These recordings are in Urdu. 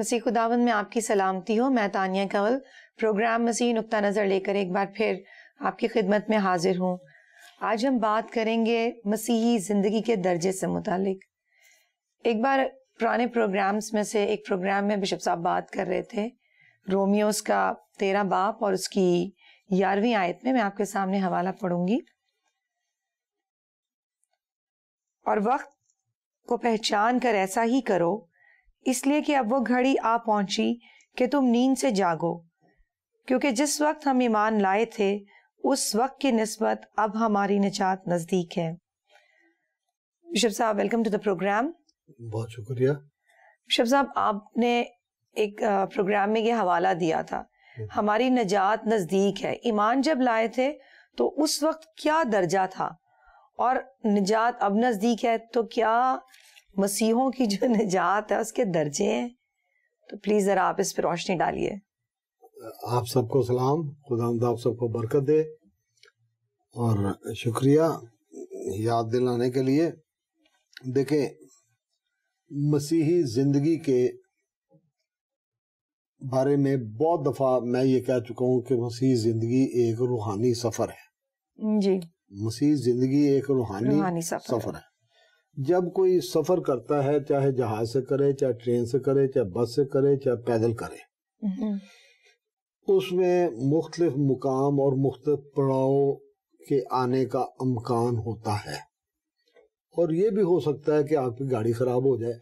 مسیح خداوند میں آپ کی سلامتی ہو. میں تانیہ کنول پروگرام مسیح نقطہ نظر لے کر ایک بار پھر آپ کی خدمت میں حاضر ہوں. آج ہم بات کریں گے مسیحی زندگی کے درجے سے متعلق. ایک بار پرانے پروگرامز میں سے ایک پروگرام میں بشپ صاحب بات کر رہے تھے رومیوز کا 13 باب اور اس کی 11ویں آیت میں آپ کے سامنے حوالہ پڑھوں گی. اور وقت کو پہچان کر ایسا ہی کرو، اس لیے کہ اب وہ گھڑی آ پہنچی کہ تم نیند سے جاگو، کیونکہ جس وقت ہم ایمان لائے تھے اس وقت کی نسبت اب ہماری نجات نزدیک ہے. بشپ صاحب ویلکم ٹو دا پروگرام. بہت شکریہ. بشپ صاحب آپ نے ایک پروگرام میں یہ حوالہ دیا تھا ہماری نجات نزدیک ہے. ایمان جب لائے تھے تو اس وقت کیا درجہ تھا اور نجات اب نزدیک ہے، تو کیا مسیحوں کی جو نجات ہے اس کے درجے ہیں؟ تو پلیز ذرا آپ اس پہ روشنی ڈالیے. آپ سب کو سلام. خداوند آپ سب کو برکت دے اور شکریہ یاد دلانے کے لیے. دیکھیں، مسیحی زندگی کے بارے میں بہت دفعہ میں یہ کہہ چکا ہوں کہ مسیحی زندگی ایک روحانی سفر ہے. جی، مسیحی زندگی ایک روحانی سفر ہے. جب کوئی سفر کرتا ہے، چاہے جہاز سے کرے، چاہے ٹرین سے کرے، چاہے بس سے کرے، چاہے پیدل کرے، اس میں مختلف مقام اور مختلف پڑاؤ کے آنے کا امکان ہوتا ہے. اور یہ بھی ہو سکتا ہے کہ آپ کی گاڑی خراب ہو جائے،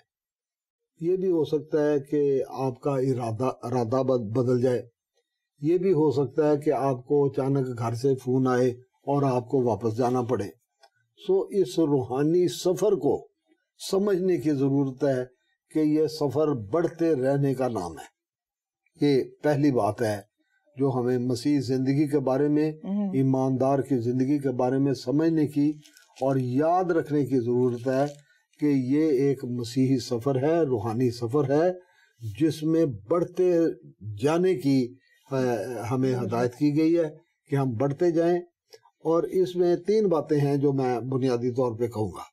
یہ بھی ہو سکتا ہے کہ آپ کا ارادہ بدل جائے، یہ بھی ہو سکتا ہے کہ آپ کو اچانک گھر سے فون آئے اور آپ کو واپس جانا پڑے. اس روحانی سفر کو سمجھنے کی ضرورت ہے کہ یہ سفر بڑھتے رہنے کا نام ہے. یہ پہلی بات ہے جو ہمیں مسیح زندگی کے بارے میں، ایماندار کی زندگی کے بارے میں سمجھنے کی اور یاد رکھنے کی ضرورت ہے کہ یہ ایک مسیحی سفر ہے، روحانی سفر ہے، جس میں بڑھتے جانے کی ہمیں ہدایت کی گئی ہے کہ ہم بڑھتے جائیں. اور اس میں 3 باتیں ہیں جو میں بنیادی طور پہ کہوں گا.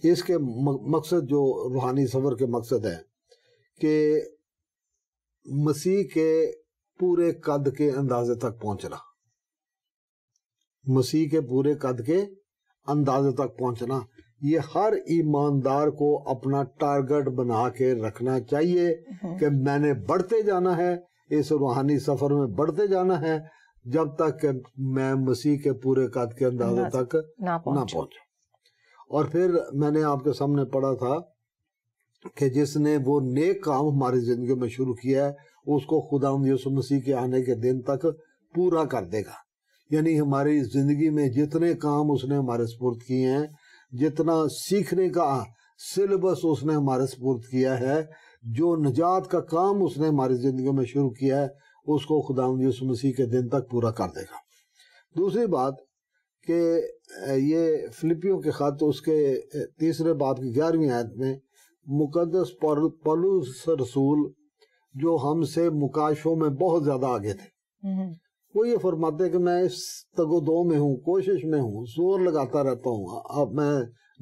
اس کے مقصد، جو روحانی سفر کے مقصد ہے، کہ مسیح کے پورے قد کے اندازے تک پہنچنا. مسیح کے پورے قد کے اندازے تک پہنچنا، یہ ہر ایماندار کو اپنا ٹارگٹ بنا کے رکھنا چاہیے کہ میں نے بڑھتے جانا ہے، اس روحانی سفر میں بڑھتے جانا ہے جب تک کہ میں مسیح کے پورے قد کے اندازے تک نہ پہنچوں. اور پھر میں نے آپ کے سامنے پڑھا تھا کہ جس نے وہ نیک کام ہماری زندگی میں شروع کیا ہے اس کو خداوند یسوع مسیح کے آنے کے دن تک پورا کر دے گا. یعنی ہماری زندگی میں جتنے کام اس نے ہمارے سپرد کیے ہیں، جتنا سیکھنے کا سلیبس اس نے ہمارے سپرد کیا ہے، جو نجات کا کام اس نے ہماری زندگی میں شروع کیا ہے، اس کو خداوند یسوع مسیح کے دن تک پورا کر دے گا. دوسری بات کہ یہ فلپیوں کے خط اس کے 3 باب کی 11ویں آیت میں مقدس پولس رسول، جو ہم سے مکاشفوں میں بہت زیادہ آگے تھے، وہ یہ فرماتے کہ میں اس تگ و دو میں ہوں، کوشش میں ہوں، زور لگاتا رہتا ہوں، اب میں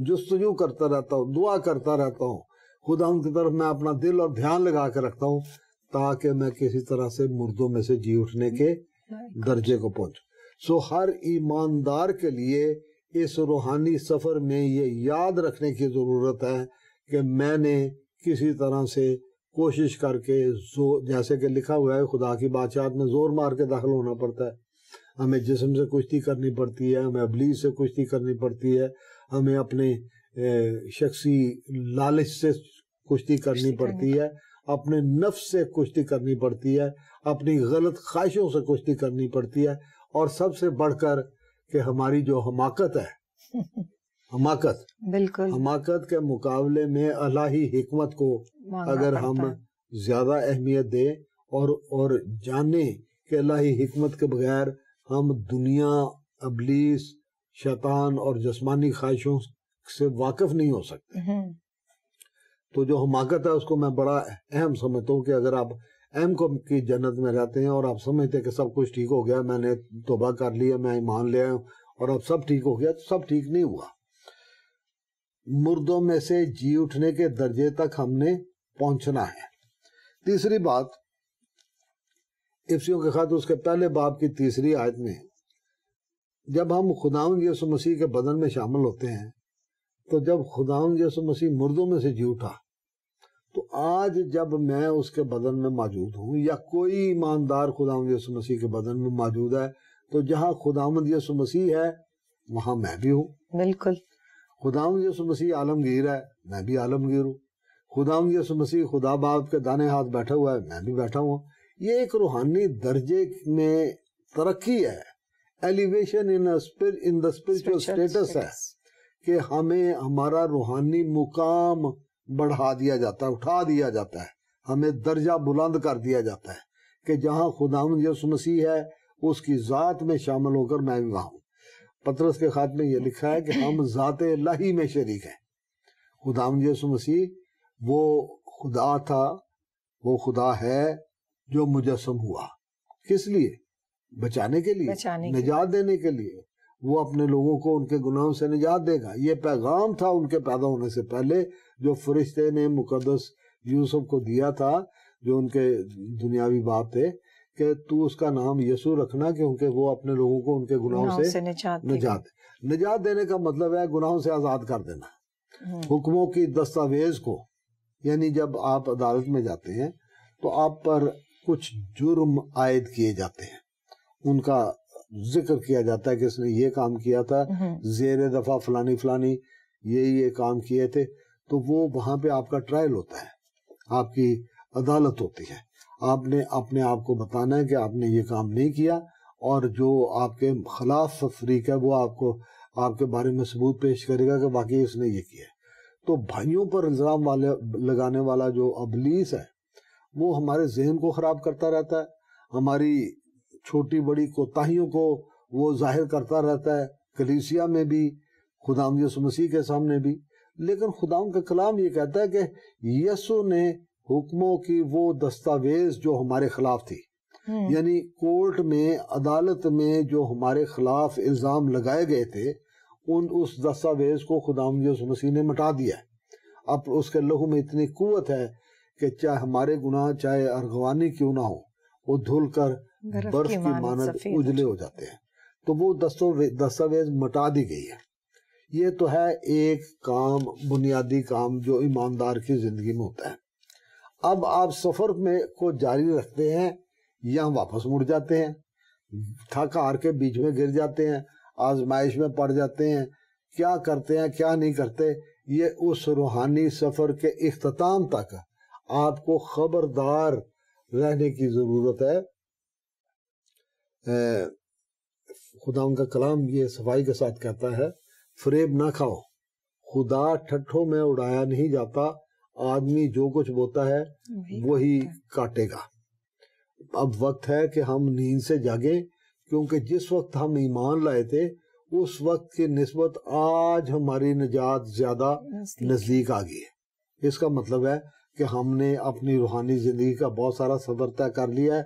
جستجو کرتا رہتا ہوں، دعا کرتا رہتا ہوں، خداوند کی طرف میں اپنا دل اور دھیان لگا کے رکھتا ہوں تاکہ میں کسی طرح سے مردوں میں سے جی اٹھنے کے درجے کو پہنچوں. ہر ایماندار کے لیے اس روحانی سفر میں یہ یاد رکھنے کی ضرورت ہے کہ میں نے کسی طرح سے کوشش کر کے، جیسے کہ لکھا ہوا ہے خدا کی بادشاہت میں زور مار کے داخل ہونا پڑتا ہے. ہمیں جسم سے کشتی کرنی پڑتی ہے، ہمیں ابلیس سے کشتی کرنی پڑتی ہے، ہمیں اپنے شخصی لالچ سے کشتی کرنی پڑتی ہے، اپنے نفس سے کشتی کرنی پڑتی ہے، اپنی غلط خواہشوں سے کشتی کرنی پڑتی ہے، اور سب سے بڑھ کر کہ ہماری جو حماقت ہے، حماقت کے مقابلے میں الہی حکمت کو اگر ہم زیادہ اہمیت دیں اور جانیں کہ الہی حکمت کے بغیر ہم دنیا، ابلیس، شیطان اور جسمانی خواہشوں سے واقف نہیں ہو سکتے. تو جو حماقت ہے اس کو میں بڑا اہم سمجھتا ہوں کہ اگر آپ اہم کی جنت میں رہتے ہیں اور آپ سمجھتے ہیں کہ سب کچھ ٹھیک ہو گیا، میں نے توبہ کر لیا، میں ایمان لے آیا ہوں اور اب سب ٹھیک ہو گیا، تو سب ٹھیک نہیں ہوا. مردوں میں سے جی اٹھنے کے درجے تک ہم نے پہنچنا ہے۔ تیسری بات افسیوں کے خط اس کے پہلے باب کی تیسری آیت میں، جب ہم خداوند یسوع مسیح کے بدن میں شامل ہوتے ہیں تو جب خداوند یسوع مسیح مردوں میں سے جی اٹھا، تو آج جب میں اس کے بدن میں موجود ہوں یا کوئی ایماندار خداوند یسوع مسیح کے بدن میں موجود ہے، تو جہاں خداوند یسوع مسیح ہے وہاں میں بھی ہوں۔ بالکل۔ خداوند یسوع مسیح عالمگیر ہے، میں بھی عالمگیر ہوں۔ خداوند یسوع مسیح خدا باپ کے دانے ہاتھ بیٹھا ہوا ہے، میں بھی بیٹھا ہوں۔ یہ ایک روحانی درجے میں ترقی ہے، elevation in the spiritual states ہے کہ ہمیں ہمارا روحانی مقام بڑھا دیا جاتا ہے، اٹھا دیا جاتا ہے، ہمیں درجہ بلند کر دیا جاتا ہے کہ جہاں خداوند یسوع مسیح ہے اس کی ذات میں شامل ہو کر میں بھی وہاں ہوں۔ پطرس کے خط میں یہ لکھا ہے کہ ہم ذات الہی میں شریک ہیں۔ خداوند یسوع مسیح وہ خدا تھا، وہ خدا ہے جو مجسم ہوا۔ کس لیے؟ بچانے کے لیے، نجات دینے کے لیے۔ وہ اپنے لوگوں کو ان کے گناہوں سے نجات دے گا۔ یہ پیغام تھا ان کے پیدا ہونے سے پہلے جو فرشتے نے مقدس یوسف کو دیا تھا، جو ان کے دنیاوی باپ تھے، کہ تو اس کا نام یسوع رکھنا کیونکہ وہ اپنے لوگوں کو ان کے گناہوں سے نجات دینے کا مطلب ہے گناہوں سے آزاد کر دینا۔ حکموں کی دستاویز کو، یعنی جب آپ عدالت میں جاتے ہیں تو آپ پر کچھ جرم عائد کیے جاتے ہیں، ان کا ذکر کیا جاتا ہے کہ اس نے یہ کام کیا تھا، زیر دفعہ فلانی فلانی یہ کام کیے تھے، تو وہ وہاں پہ آپ کا ٹرائل ہوتا ہے، آپ کی عدالت ہوتی ہے۔ آپ نے اپنے آپ کو بتانا ہے کہ آپ نے یہ کام نہیں کیا، اور جو آپ کے خلاف فریق ہے وہ آپ کے بارے میں ثبوت پیش کرے گا کہ واقعی اس نے یہ کیا ہے۔ تو بھائیوں پر الزام لگانے والا جو ابلیس ہے وہ ہمارے ذہن کو خراب کرتا رہتا ہے، ہماری چھوٹی بڑی کوتاہیوں کو وہ ظاہر کرتا رہتا ہے، کلیسیا میں بھی، خداوند یسوع مسیح کے سامنے بھی۔ لیکن خداوند کا کلام یہ کہتا ہے کہ یسوع نے حکموں کی وہ دستاویز جو ہمارے خلاف تھی، یعنی کورٹ میں، عدالت میں جو ہمارے خلاف الزام لگائے گئے تھے، اس دستاویز کو خداوند یسوع مسیح نے مٹا دیا ہے۔ اب اس کے لہو میں اتنی قوت ہے کہ چاہے ہمارے گناہ چاہے ارغوانی کیوں نہ ہو، وہ دھل کر برف کی مانند اجلے ہو جاتے ہیں۔ تو وہ دستاویز مٹا دی گئی ہے۔ یہ تو ہے ایک کام، بنیادی کام جو ایماندار کی زندگی میں ہوتا ہے۔ اب آپ سفر میں کو جاری رکھتے ہیں یا واپس مڑ جاتے ہیں، تھک ہار کے بیچ میں گر جاتے ہیں، آزمائش میں پڑ جاتے ہیں، کیا کرتے ہیں کیا نہیں کرتے، یہ اس روحانی سفر کے اختتام تک آپ کو خبردار رہنے کی ضرورت ہے۔ خدا ان کا کلام یہ صفائی کے ساتھ کہتا ہے، فریب نہ کھاؤ، خدا ٹھٹھوں میں اڑایا نہیں جاتا، آدمی جو کچھ بوتا ہے وہی کاٹے گا۔ اب وقت ہے کہ ہم نیند سے جاگیں، کیونکہ جس وقت ہم ایمان لائے تھے اس وقت کی نسبت آج ہماری نجات زیادہ نزدیک آ گئی ہے۔ اس کا مطلب ہے کہ ہم نے اپنی روحانی زندگی کا بہت سارا سفر طے کر لیا ہے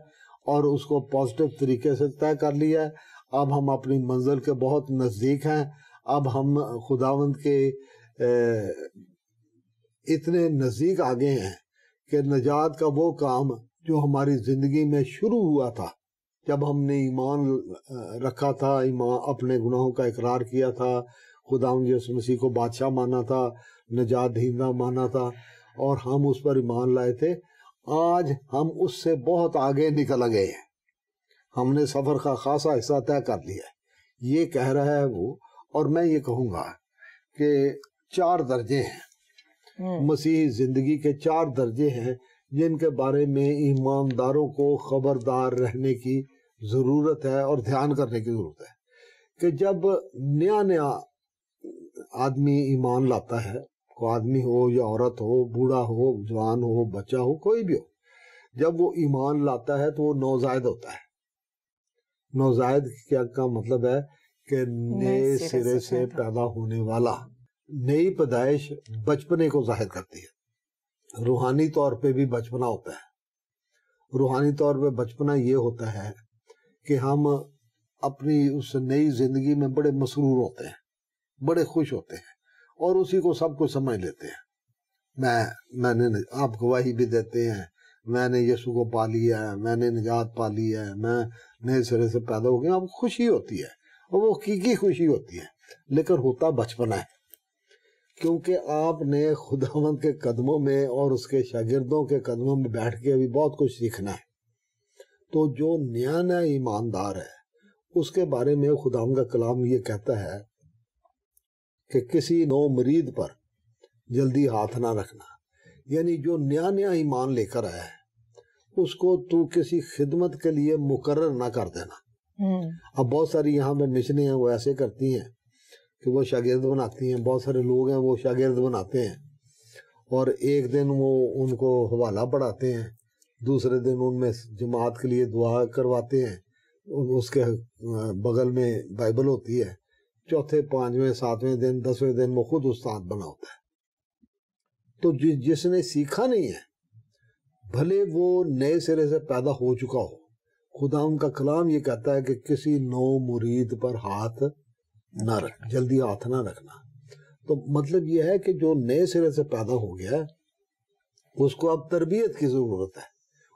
اور اس کو پازیٹیو طریقے سے طے کر لیا ہے۔ اب ہم اپنی منزل کے بہت نزدیک ہیں۔ اب ہم خداوند کے اتنے نزدیک آ گئے ہیں کہ نجات کا وہ کام جو ہماری زندگی میں شروع ہوا تھا جب ہم نے ایمان رکھا تھا، اپنے گناہوں کا اقرار کیا تھا، خداوند یسوع مسیح کو بادشاہ مانا تھا، نجات دہندہ مانا تھا، اور ہم اس پر ایمان لائے تھے، آج ہم اس سے بہت آگے نکل گئے ہیں۔ ہم نے سفر کا خاصا حصہ طے کر لیا ہے، یہ کہہ رہا ہے وہ۔ اور میں یہ کہوں گا کہ 4 درجے ہیں، مسیحی زندگی کے 4 درجے ہیں جن کے بارے میں ایمانداروں کو خبردار رہنے کی ضرورت ہے اور دھیان کرنے کی ضرورت ہے۔ کہ جب نیا آدمی ایمان لاتا ہے، کوئی آدمی ہو یا عورت ہو، بوڑھا ہو، جوان ہو، بچہ ہو، کوئی بھی ہو، جب وہ ایمان لاتا ہے تو وہ نوزائیدہ ہوتا ہے۔ نوزائیدہ کا مطلب ہے کہ نئے سرے سے پیدا ہونے والا۔ نئی پیدائش بچپنے کو ظاہر کرتی ہے۔ روحانی طور پہ بھی بچپنا ہوتا ہے۔ روحانی طور پہ بچپنا یہ ہوتا ہے کہ ہم اپنی اس نئی زندگی میں بڑے مسرور ہوتے ہیں، بڑے خوش ہوتے ہیں اور اسی کو سب کچھ سمجھ لیتے ہیں۔ میں نے آپ گواہی بھی دیتے ہیں میں نے یسوع کو پا لیا ہے, میں نے نجات پا لی ہے, میں نئے سرے سے پیدا ہو گیا. اب خوشی ہوتی ہے اور وہ حقیقی خوشی ہوتی ہے, لیکن ہوتا بچپنا ہے, کیونکہ آپ نے خداوند کے قدموں میں اور اس کے شاگردوں کے قدموں میں بیٹھ کے ابھی بہت کچھ سیکھنا ہے. تو جو نیا ایماندار ہے اس کے بارے میں خداوند کا کلام یہ کہتا ہے کہ کسی نو مرید پر جلدی ہاتھ نہ رکھنا. یعنی جو نیا ایمان لے کر آیا ہے اس کو تو کسی خدمت کے لیے مقرر نہ کر دینا. اب بہت ساری یہاں پہ مشنیں ہیں وہ ایسے کرتی ہیں کہ وہ شاگرد بناتی ہیں, بہت سارے لوگ ہیں وہ شاگرد بناتے ہیں اور ایک دن وہ ان کو حوالہ پڑھاتے ہیں, دوسرے دن ان میں جماعت کے لیے دعا کرواتے ہیں, اس کے بغل میں بائبل ہوتی ہے, چوتھے پانچویں ساتویں دن 10ویں دن وہ خود استاد بنا ہوتا ہے. تو جس نے سیکھا نہیں ہے بھلے وہ نئے سرے سے پیدا ہو چکا ہو, خدا ان کا کلام یہ کہتا ہے کہ کسی نو مرید پر ہاتھ نہ رکھ, جلدی ہاتھ نہ رکھنا. تو مطلب یہ ہے کہ جو نئے سرے سے پیدا ہو گیا اس کو اب تربیت کی ضرورت ہے,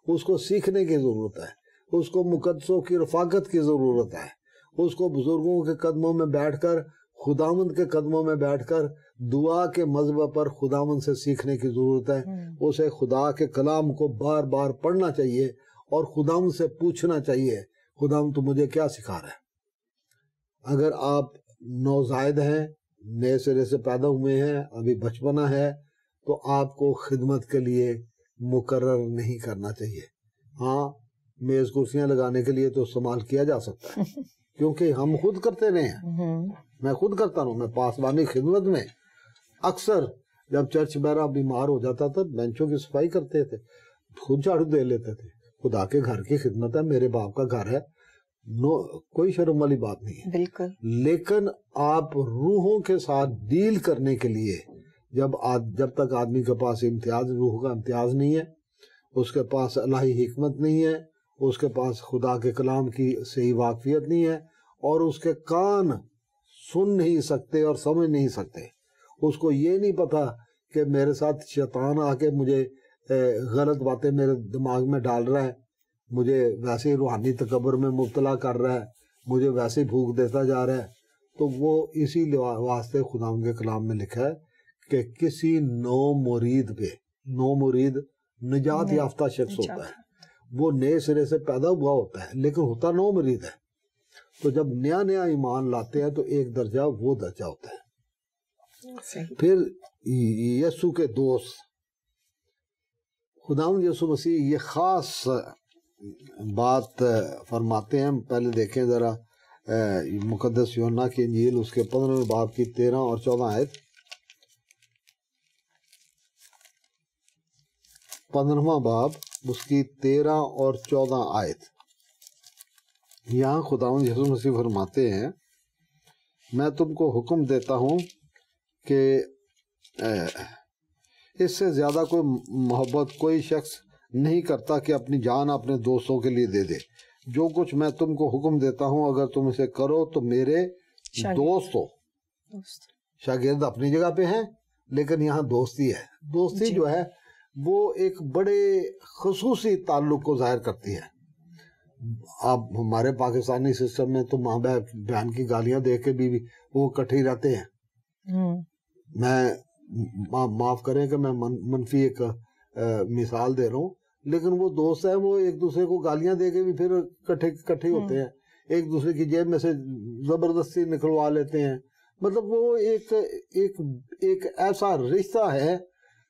اس کو سیکھنے کی ضرورت ہے, اس کو مقدسوں کی رفاقت کی ضرورت ہے, اس کو بزرگوں کے قدموں میں بیٹھ کر, خداوند کے قدموں میں بیٹھ کر دعا کے مذہب پر خداوند سے سیکھنے کی ضرورت ہے. اسے خدا کے کلام کو بار بار پڑھنا چاہیے اور خداوند سے پوچھنا چاہیے خداوند تو مجھے کیا سکھا رہا ہے. اگر آپ نوزائیدہ ہیں, نئے سرے سے پیدا ہوئے ہیں, ابھی بچپنا ہے, تو آپ کو خدمت کے لیے مقرر نہیں کرنا چاہیے. ہاں میز کرسیاں لگانے کے لیے تو استعمال کیا جا سکتا ہے کیونکہ ہم خود کرتے رہے ہیں, میں خود کرتا ہوں. میں پاسبانی خدمت میں اکثر جب چرچ میرا بیمار ہو جاتا تھا بینچوں کی صفائی کرتے تھے, خود جھاڑو دے لیتے تھے. خدا کے گھر کی خدمت ہے, میرے باپ کا گھر ہے, کوئی شرم والی بات نہیں ہے. بالکل. لیکن آپ روحوں کے ساتھ ڈیل کرنے کے لیے جب تک آدمی کے پاس امتیاز, روح کا امتیاز نہیں ہے, اس کے پاس الہی حکمت نہیں ہے, اس کے پاس خدا کے کلام کی صحیح واقفیت نہیں ہے, اور اس کے کان سن نہیں سکتے اور سمجھ نہیں سکتے, اس کو یہ نہیں پتا کہ میرے ساتھ شیطان آ کے مجھے غلط باتیں میرے دماغ میں ڈال رہا ہے, مجھے ویسے روحانی تکبر میں مبتلا کر رہا ہے, مجھے ویسے بھوک دیتا جا رہا ہے. تو وہ اسی واسطے خدا کے کلام میں لکھا ہے کہ کسی نو مرید پہ, نو مرید نجات یافتہ شخص ہوتا ہے, وہ نئے سرے سے پیدا ہوا ہوتا ہے لیکن ہوتا نو مرید ہے. تو جب نیا ایمان لاتے ہیں تو ایک درجہ وہ درجہ ہوتا ہے. پھر یسوع کے دوست, خداوند یسوع مسیح یہ خاص بات فرماتے ہیں. پہلے دیکھیں ذرا مقدس یوحنا کی انجیل اس کے 15ویں باب کی 13 اور 14 آیت. 15واں باب اس کی 13 اور 14 آیت. یہاں خداوند یسوع مسیح فرماتے ہیں میں تم کو حکم دیتا ہوں کہ اس سے زیادہ کوئی محبت کوئی شخص نہیں کرتا کہ اپنی جان اپنے دوستوں کے لیے دے دے. جو کچھ میں تم کو حکم دیتا ہوں اگر تم اسے کرو تو میرے دوست ہو. شاگرد اپنی جگہ پہ ہیں لیکن یہاں دوستی ہے. دوستی جو ہے وہ ایک بڑے خصوصی تعلق کو ظاہر کرتی ہے. اب ہمارے پاکستانی سسٹم میں تو ماں بہن کی گالیاں دے کے بھی وہ کٹھے رہتے ہیں. میں معاف کریں کہ میں منفی ایک مثال دے رہا ہوں, لیکن وہ دوست ہیں وہ ایک دوسرے کو گالیاں دے کے بھی پھر کٹھے ہوتے ہیں, ایک دوسرے کی جیب میں سے زبردستی نکلوا لیتے ہیں. مطلب وہ ایک ایسا رشتہ ہے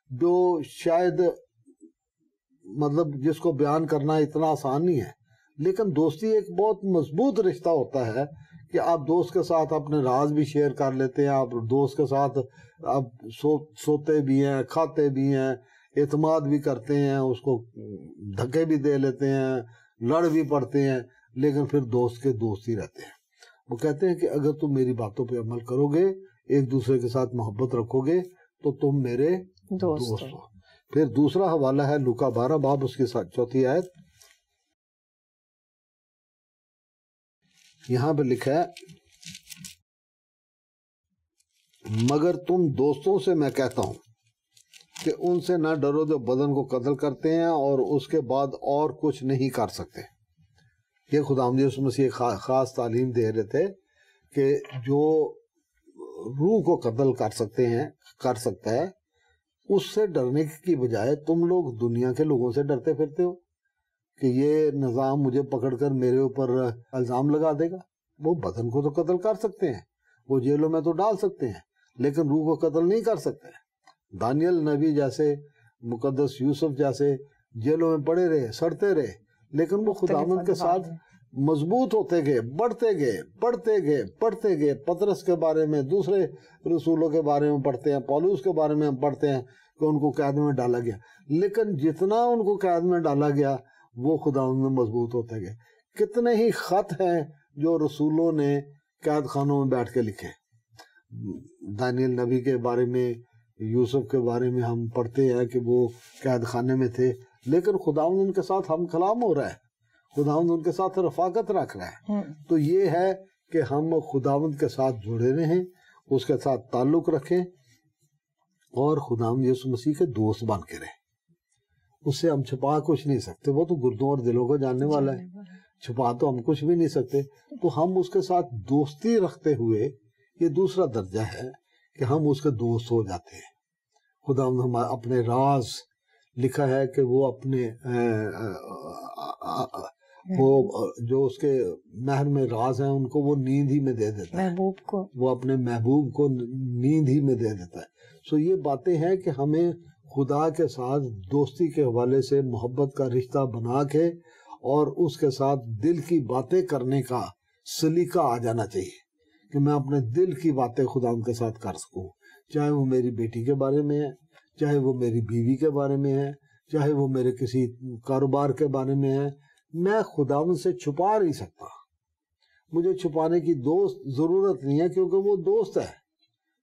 جو شاید مطلب جس کو بیان کرنا اتنا آسان نہیں ہے. لیکن دوستی ایک بہت مضبوط رشتہ ہوتا ہے کہ آپ دوست کے ساتھ اپنے راز بھی شیئر کر لیتے ہیں, آپ دوست کے ساتھ آپ سوتے بھی ہیں, کھاتے بھی ہیں, اعتماد بھی کرتے ہیں, اس کو دھکے بھی دے لیتے ہیں, لڑ بھی پڑتے ہیں, لیکن پھر دوست کے دوست ہی رہتے ہیں. وہ کہتے ہیں کہ اگر تم میری باتوں پہ عمل کرو گے, ایک دوسرے کے ساتھ محبت رکھو گے تو تم میرے دوست ہو. پھر دوسرا حوالہ ہے لوکا 12 باب اس کی 4 آیت. یہاں پہ لکھا ہے مگر تم دوستوں سے میں کہتا ہوں کہ ان سے نہ ڈرو جو بدن کو قتل کرتے ہیں اور اس کے بعد اور کچھ نہیں کر سکتے. یہ خداوند یسوع مسیح خاص تعلیم دے رہے تھے کہ جو روح کو قتل کر سکتا ہے اس سے ڈرنے کی بجائے تم لوگ دنیا کے لوگوں سے ڈرتے پھرتے ہو کہ یہ نظام مجھے پکڑ کر میرے اوپر الزام لگا دے گا. وہ بدن کو تو قتل کر سکتے ہیں, وہ جیلوں میں تو ڈال سکتے ہیں, لیکن روح کو قتل نہیں کر سکتے. دانیل نبی جیسے, مقدس یوسف جیسے جیلوں میں پڑے رہے, سڑتے رہے, لیکن وہ خداوند کے ساتھ مضبوط ہوتے گئے, بڑھتے گئے. پطرس کے بارے میں, دوسرے رسولوں کے بارے میں پڑھتے ہیں, پولس کے بارے میں ہم پڑھتے ہیں کہ ان کو قید میں ڈالا گیا, لیکن جتنا ان کو قید میں ڈالا گیا وہ خداوند میں مضبوط ہوتے گئے. کتنے ہی خط ہیں جو رسولوں نے قید خانوں میں بیٹھ کے لکھے. دانیل نبی کے بارے میں, یوسف کے بارے میں ہم پڑھتے ہیں کہ وہ قید خانے میں تھے, لیکن خداوند ان کے ساتھ ہم کلام ہو رہا ہے, خداوند ان کے ساتھ رفاقت رکھ رہا ہے. تو یہ ہے کہ ہم خداوند کے ساتھ جڑے رہیں, اس کے ساتھ تعلق رکھیں اور خداوند یسوع مسیح کے دوست بن کے رہیں. اس سے ہم چھپا کچھ نہیں سکتے, وہ تو گردوں اور دلوں کو جاننے والا ہے, چھپا تو ہم کچھ بھی نہیں سکتے. تو ہم اس کے ساتھ دوستی رکھتے ہوئے, یہ دوسرا درجہ ہے کہ ہم اس کے دوست ہو جاتے ہیں. خداوند ہم اپنے راز, لکھا ہے کہ وہ اپنے وہ جو اس کے مہر میں راز ہیں ان کو وہ نیند ہی میں دے دیتا ہے, محبوب کو, وہ اپنے محبوب کو نیند ہی میں دے دیتا ہے. سو یہ باتیں ہیں کہ ہمیں خدا کے ساتھ دوستی کے حوالے سے محبت کا رشتہ بنا کے اور اس کے ساتھ دل کی باتیں کرنے کا سلیقہ آ جانا چاہیے کہ میں اپنے دل کی باتیں خدا ان کے ساتھ کر سکوں, چاہے وہ میری بیٹی کے بارے میں ہے, چاہے وہ میری بیوی کے بارے میں ہے, چاہے وہ میرے کسی کاروبار کے بارے میں ہے. میں خداوند سے چھپا نہیں سکتا, مجھے چھپانے کی ضرورت نہیں ہے, کیونکہ وہ دوست ہے.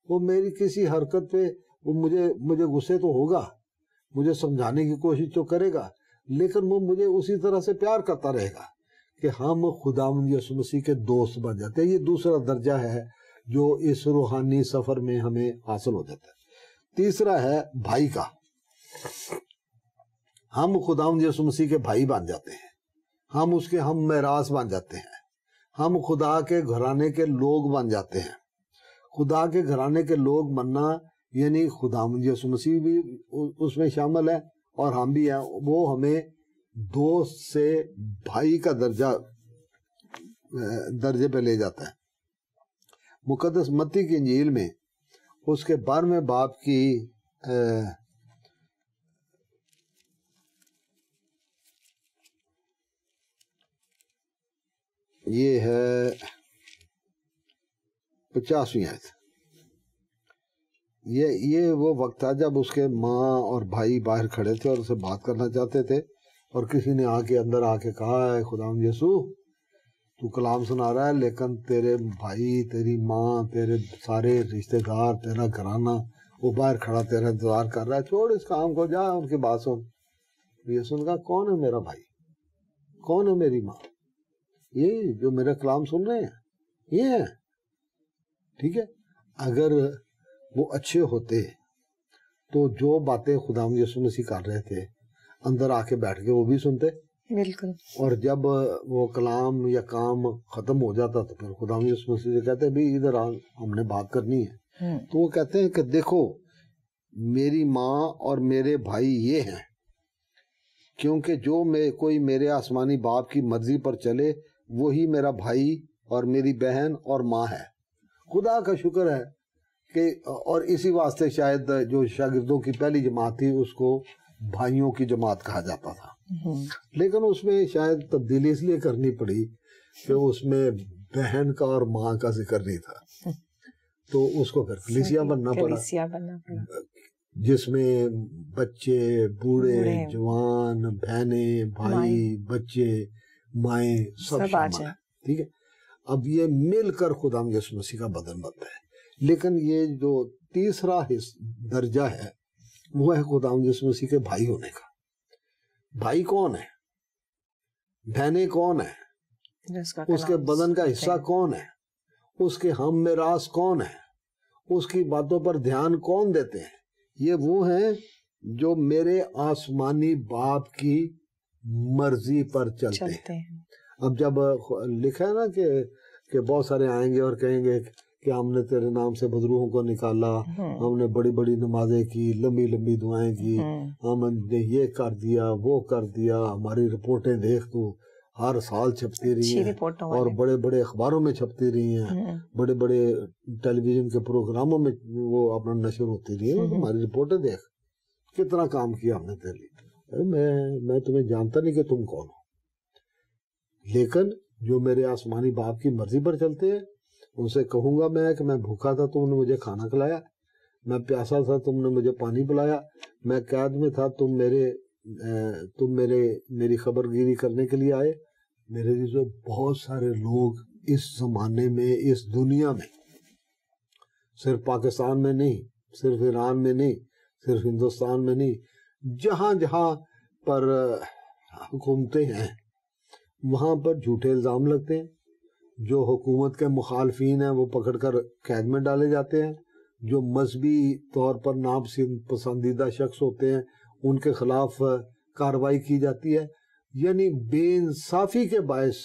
وہ میری کسی حرکت پہ وہ مجھے غصے تو ہوگا, مجھے سمجھانے کی کوشش تو کرے گا, لیکن وہ مجھے اسی طرح سے پیار کرتا رہے گا کہ ہم خداوند یسوع مسیح کے دوست بن جاتے ہیں. یہ دوسرا درجہ ہے جو اس روحانی سفر میں ہمیں حاصل ہو جاتا ہے. تیسرا ہے بھائی کا. ہم خداوند یسوع مسیح کے بھائی بن جاتے ہیں, ہم اس کے ہم میراث بن جاتے ہیں, ہم خدا کے گھرانے کے لوگ بن جاتے ہیں. خدا کے گھرانے کے لوگ بننا یعنی خداوند یسوع مسیح بھی اس میں شامل ہے اور ہم بھی ہیں. وہ ہمیں دوست سے بھائی کا درجے پہ لے جاتا ہے. مقدس متی کی انجیل میں اس کے 12ویں باب کی یہ ہے 50ویں آیت. یہ وہ وقت تھا جب اس کے ماں اور بھائی باہر کھڑے تھے اور اسے بات کرنا چاہتے تھے, اور کسی نے اندر آ کے کہا, ہے خداوند یسوع تو کلام سنا رہا ہے, لیکن تیرے بھائی, تیری ماں, تیرے سارے رشتہ دار, تیرا گھرانہ وہ باہر کھڑا تیرا انتظار کر رہا ہے, چھوڑ اس کام کو, جا ان کی بات سن. یسوع نے کہا, کون ہے میرا بھائی, کون ہے میری ماں؟ یہ جو میرا کلام سن رہے ہیں یہ ہے. ٹھیک ہے, اگر وہ اچھے ہوتے تو جو باتیں خداوند یسوع مسیح کر رہے تھے اندر آ کے بیٹھ کے وہ بھی سنتے. بالکل. اور جب وہ کلام یا کام ختم ہو جاتا تو پھر خداوند یسوع مسیح سے کہتے بھی ادھر آ, ہم نے بات کرنی ہے. تو وہ کہتے ہیں کہ دیکھو میری ماں اور میرے بھائی یہ ہیں, کیونکہ جو کوئی میرے آسمانی باپ کی مرضی پر چلے وہی میرا بھائی اور میری بہن اور ماں ہے. خدا کا شکر ہے کہ, اور اسی واسطے شاید جو شاگردوں کی پہلی جماعت تھی اس کو بھائیوں کی جماعت کہا جاتا تھا, لیکن اس میں شاید تبدیلی اس لیے کرنی پڑی کہ اس میں بہن کا اور ماں کا ذکر نہیں تھا, تو اس کو پھر کلیسیا بننا پڑا, جس میں بچے, بوڑھے, جوان, بہنیں, بھائی, بچے, مائیں سب شامل ہیں. ٹھیک ہے, اب یہ مل کر خداوند یسوع مسیح کا بدن بنتا ہے. لیکن یہ جو تیسرا درجہ ہے وہ ہے خداوند یسوع مسیح کے بھائی ہونے کا. بھائی کون ہے, بہنیں کون ہیں, اس کے بدن کا حصہ کون ہے, اس کے ہم میراث کون ہیں, اس کی باتوں پر دھیان کون دیتے ہیں. یہ وہ ہیں جو میرے آسمانی باپ کی مرضی پر چلتے ہیں. اب جب لکھا ہے نا کہ بہت سارے آئیں گے اور کہیں گے کہ ہم نے تیرے نام سے بدروحوں کو نکالا, ہم نے بڑی بڑی نمازیں کی, لمبی لمبی دعائیں کی, ہم نے یہ کر دیا وہ کر دیا, ہماری رپورٹیں دیکھ تو ہر سال چھپتی رہی ہیں اور بڑے بڑے اخباروں میں چھپتی رہی ہیں, بڑے بڑے ٹیلی ویژن کے پروگراموں میں وہ اپنا نشر ہوتی رہی ہیں, ہماری رپورٹیں دیکھ کتنا کام کیا ہم نے تیرے لیے. میں تمہیں جانتا نہیں کہ تم کون ہو, لیکن جو میرے آسمانی باپ کی مرضی پر چلتے ہیں ان سے کہوں گا میں کہ میں بھوکا تھا تم نے مجھے کھانا کھلایا, میں پیاسا تھا تم نے مجھے پانی پلایا, میں قید میں تھا تم میری خبر گیری کرنے کے لیے آئے. میرے لیے بہت سارے لوگ اس زمانے میں, اس دنیا میں, صرف پاکستان میں نہیں, صرف ایران میں نہیں, صرف ہندوستان میں نہیں, جہاں جہاں پر حکومتیں ہیں وہاں پر جھوٹے الزام لگتے ہیں. جو حکومت کے مخالفین ہیں وہ پکڑ کر قید میں ڈالے جاتے ہیں, جو مذہبی طور پر ناپسندیدہ شخص ہوتے ہیں ان کے خلاف کارروائی کی جاتی ہے. یعنی بے انصافی کے باعث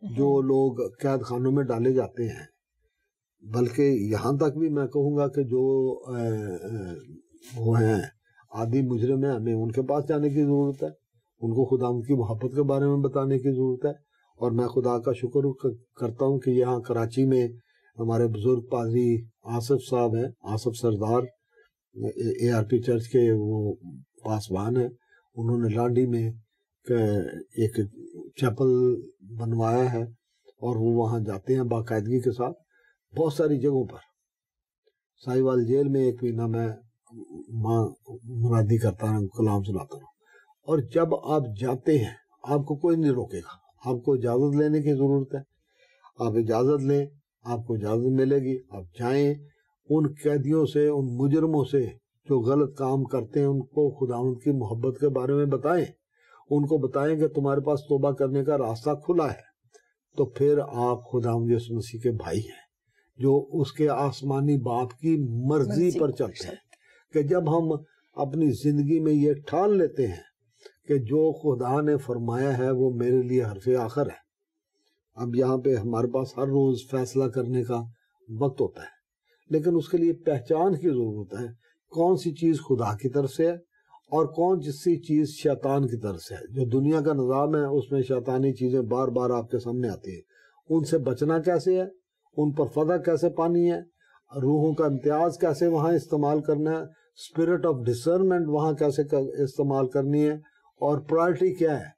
جو لوگ قید خانوں میں ڈالے جاتے ہیں. بلکہ یہاں تک بھی میں کہوں گا کہ جو وہ ہیں عادی مجرم ہیں, ہمیں ان کے پاس جانے کی ضرورت ہے, ان کو خدا کی محبت کے بارے میں بتانے کی ضرورت ہے. اور میں خدا کا شکر کرتا ہوں کہ یہاں کراچی میں ہمارے بزرگ پادری آصف صاحب ہیں, آصف سردار, اے آر پی چرچ کے وہ پاسبان ہیں. انہوں نے لانڈی میں ایک چیپل بنوایا ہے اور وہ وہاں جاتے ہیں باقاعدگی کے ساتھ بہت ساری جگہوں پر. ساہیوال جیل میں ایک مہینہ میں ماں مرادی کرتا ہوں, کلام سناتا ہوں. اور جب آپ جاتے ہیں آپ کو کوئی نہیں روکے گا, آپ کو اجازت لینے کی ضرورت ہے, آپ اجازت لیں, آپ کو اجازت ملے گی, آپ جائیں. ان قیدیوں سے, ان مجرموں سے جو غلط کام کرتے ہیں ان کو خداوند کی محبت کے بارے میں بتائیں, ان کو بتائیں کہ تمہارے پاس توبہ کرنے کا راستہ کھلا ہے. تو پھر آپ خداوند یسوع مسیح کے بھائی ہیں جو اس کے آسمانی باپ کی مرضی پر چلتے ہیں. کہ جب ہم اپنی زندگی میں یہ ٹھان لیتے ہیں کہ جو خدا نے فرمایا ہے وہ میرے لیے حرف آخر ہے. اب یہاں پہ ہمارے پاس ہر روز فیصلہ کرنے کا وقت ہوتا ہے, لیکن اس کے لیے پہچان کی ضرورت ہے کون سی چیز خدا کی طرف سے ہے اور کون سی چیز شیطان کی طرف سے ہے. جو دنیا کا نظام ہے اس میں شیطانی چیزیں بار بار آپ کے سامنے آتی ہیں. ان سے بچنا کیسے ہے, ان پر فتح کیسے پانی ہے, روحوں کا امتیاز کیسے وہاں استعمال کرنا ہے, اسپرٹ آف ڈسرنمنٹ وہاں کیسے استعمال کرنی ہے, اور پرائرٹی کیا ہے,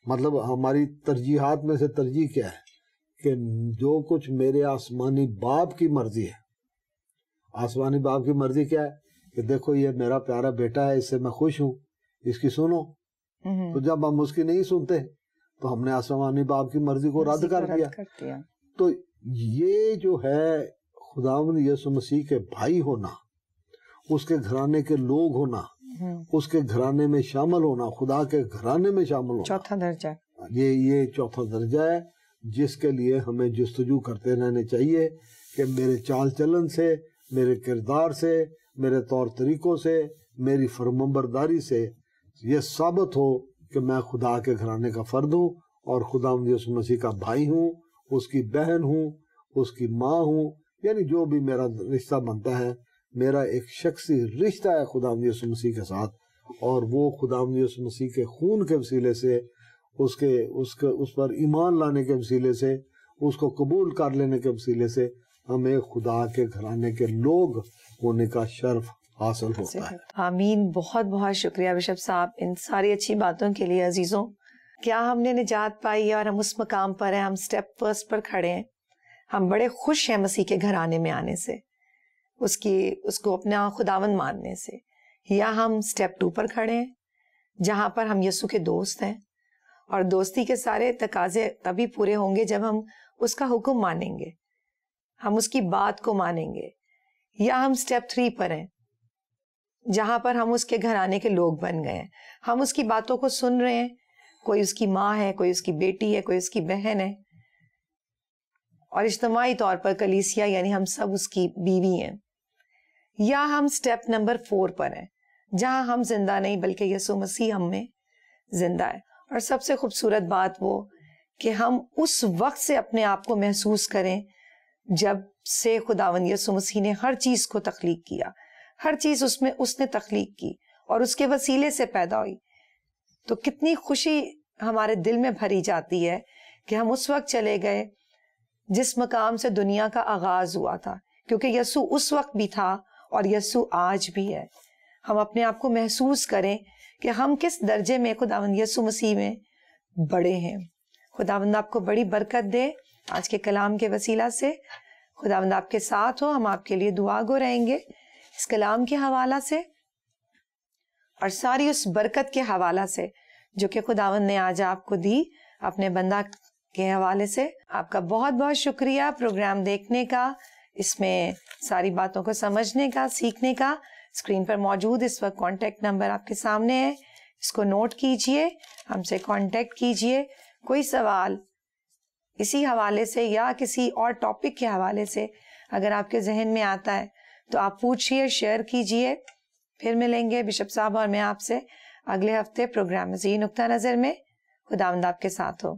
مطلب ہماری ترجیحات میں سے ترجیح کیا ہے کہ جو کچھ میرے آسمانی باپ کی مرضی ہے. آسمانی باپ کی مرضی کیا ہے کہ دیکھو یہ میرا پیارا بیٹا ہے, اس سے میں خوش ہوں, اس کی سنو. تو جب ہم اس کی نہیں سنتے تو ہم نے آسمانی باپ کی مرضی کو رد کر دیا. تو یہ جو ہے خداوند یسوع مسیح کے بھائی ہونا, اس کے گھرانے کے لوگ ہونا, اس کے گھرانے میں شامل ہونا, خدا کے گھرانے میں شامل ہونا, چوتھا درجہ, یہ چوتھا درجہ ہے جس کے لیے ہمیں جستجو کرتے رہنے چاہیے کہ میرے چال چلن سے, میرے کردار سے, میرے طور طریقوں سے, میری فرمانبرداری سے یہ ثابت ہو کہ میں خدا کے گھرانے کا فرد ہوں اور خداوند یسوع مسیح کا بھائی ہوں, اس کی بہن ہوں, اس کی ماں ہوں. یعنی جو بھی میرا رشتہ بنتا ہے میرا ایک شخصی رشتہ ہے خداوند یسوع مسیح کے ساتھ, اور وہ خداوند یسوع مسیح کے خون کے وسیلے سے, اس پر ایمان لانے کے وسیلے سے, اس کو قبول کر لینے کے وسیلے سے ہمیں خدا کے گھرانے کے لوگ ہونے کا شرف حاصل ہوتا ہے. آمین. بہت بہت شکریہ بشپ صاحب ان ساری اچھی باتوں کے لیے. عزیزوں, کیا ہم نے نجات پائی ہے اور ہم اس مقام پر ہیں, ہم سٹیپ فرسٹ پر کھڑے ہیں, ہم بڑے خوش ہیں مسیح کے گھرانے میں آنے سے, اس کو اپنا خداوند ماننے سے, یا ہم سٹیپ 2 پر کھڑے ہیں جہاں پر ہم یسوع کے دوست ہیں اور دوستی کے سارے تقاضے تبھی پورے ہوں گے جب ہم اس کا حکم مانیں گے, ہم اس کی بات کو مانیں گے. یا ہم سٹیپ 3 پر ہیں جہاں پر ہم اس کے گھرانے کے لوگ بن گئے ہیں, ہم اس کی باتوں کو سن رہے ہیں, کوئی اس کی ماں ہے, کوئی اس کی بیٹی ہے, کوئی اس کی بہن ہے, اور اجتماعی طور پر کلیسیا یعنی ہم سب اس کی بیوی ہیں. یا ہم سٹیپ نمبر 4 پر ہیں جہاں ہم زندہ نہیں بلکہ یسوع مسیح ہم میں زندہ ہے. اور سب سے خوبصورت بات وہ کہ ہم اس وقت سے اپنے آپ کو محسوس کریں جب سے خداوند یسوع مسیح نے ہر چیز کو تخلیق کیا. ہر چیز اس نے تخلیق کی اور اس کے وسیلے سے پیدا ہوئی. تو کتنی خوشی ہمارے دل میں بھری جاتی ہے کہ ہم اس وقت چلے گئے جس مقام سے دنیا کا آغاز ہوا تھا, کیونکہ یسوع اس وقت بھی تھا اور یسوع آج بھی ہے. ہم اپنے آپ کو محسوس کریں کہ ہم کس درجے میں خداوند یسوع مسیح میں بڑے ہیں. خداوند آپ کو بڑی برکت دے آج کے کلام کے وسیلہ سے. خداوند آپ کے ساتھ ہو. ہم آپ کے لیے دعا گو رہیں گے اس کلام کے حوالہ سے اور ساری اس برکت کے حوالہ سے جو کہ خداوند نے آج آپ کو دی اپنے بندہ کے حوالے سے. آپ کا بہت بہت شکریہ پروگرام دیکھنے کا, اس میں ساری باتوں کو سمجھنے کا, سیکھنے کا. اسکرین پر موجود اس وقت کانٹیکٹ نمبر آپ کے سامنے ہے, اس کو نوٹ کیجئے, ہم سے کانٹیکٹ کیجئے. کوئی سوال اسی حوالے سے یا کسی اور ٹاپک کے حوالے سے اگر آپ کے ذہن میں آتا ہے تو آپ پوچھئے, شیئر کیجئے. پھر ملیں گے بشپ صاحب اور میں آپ سے اگلے ہفتے پروگرام مزید نقطہ نظر میں. خداوند آپ کے ساتھ ہو.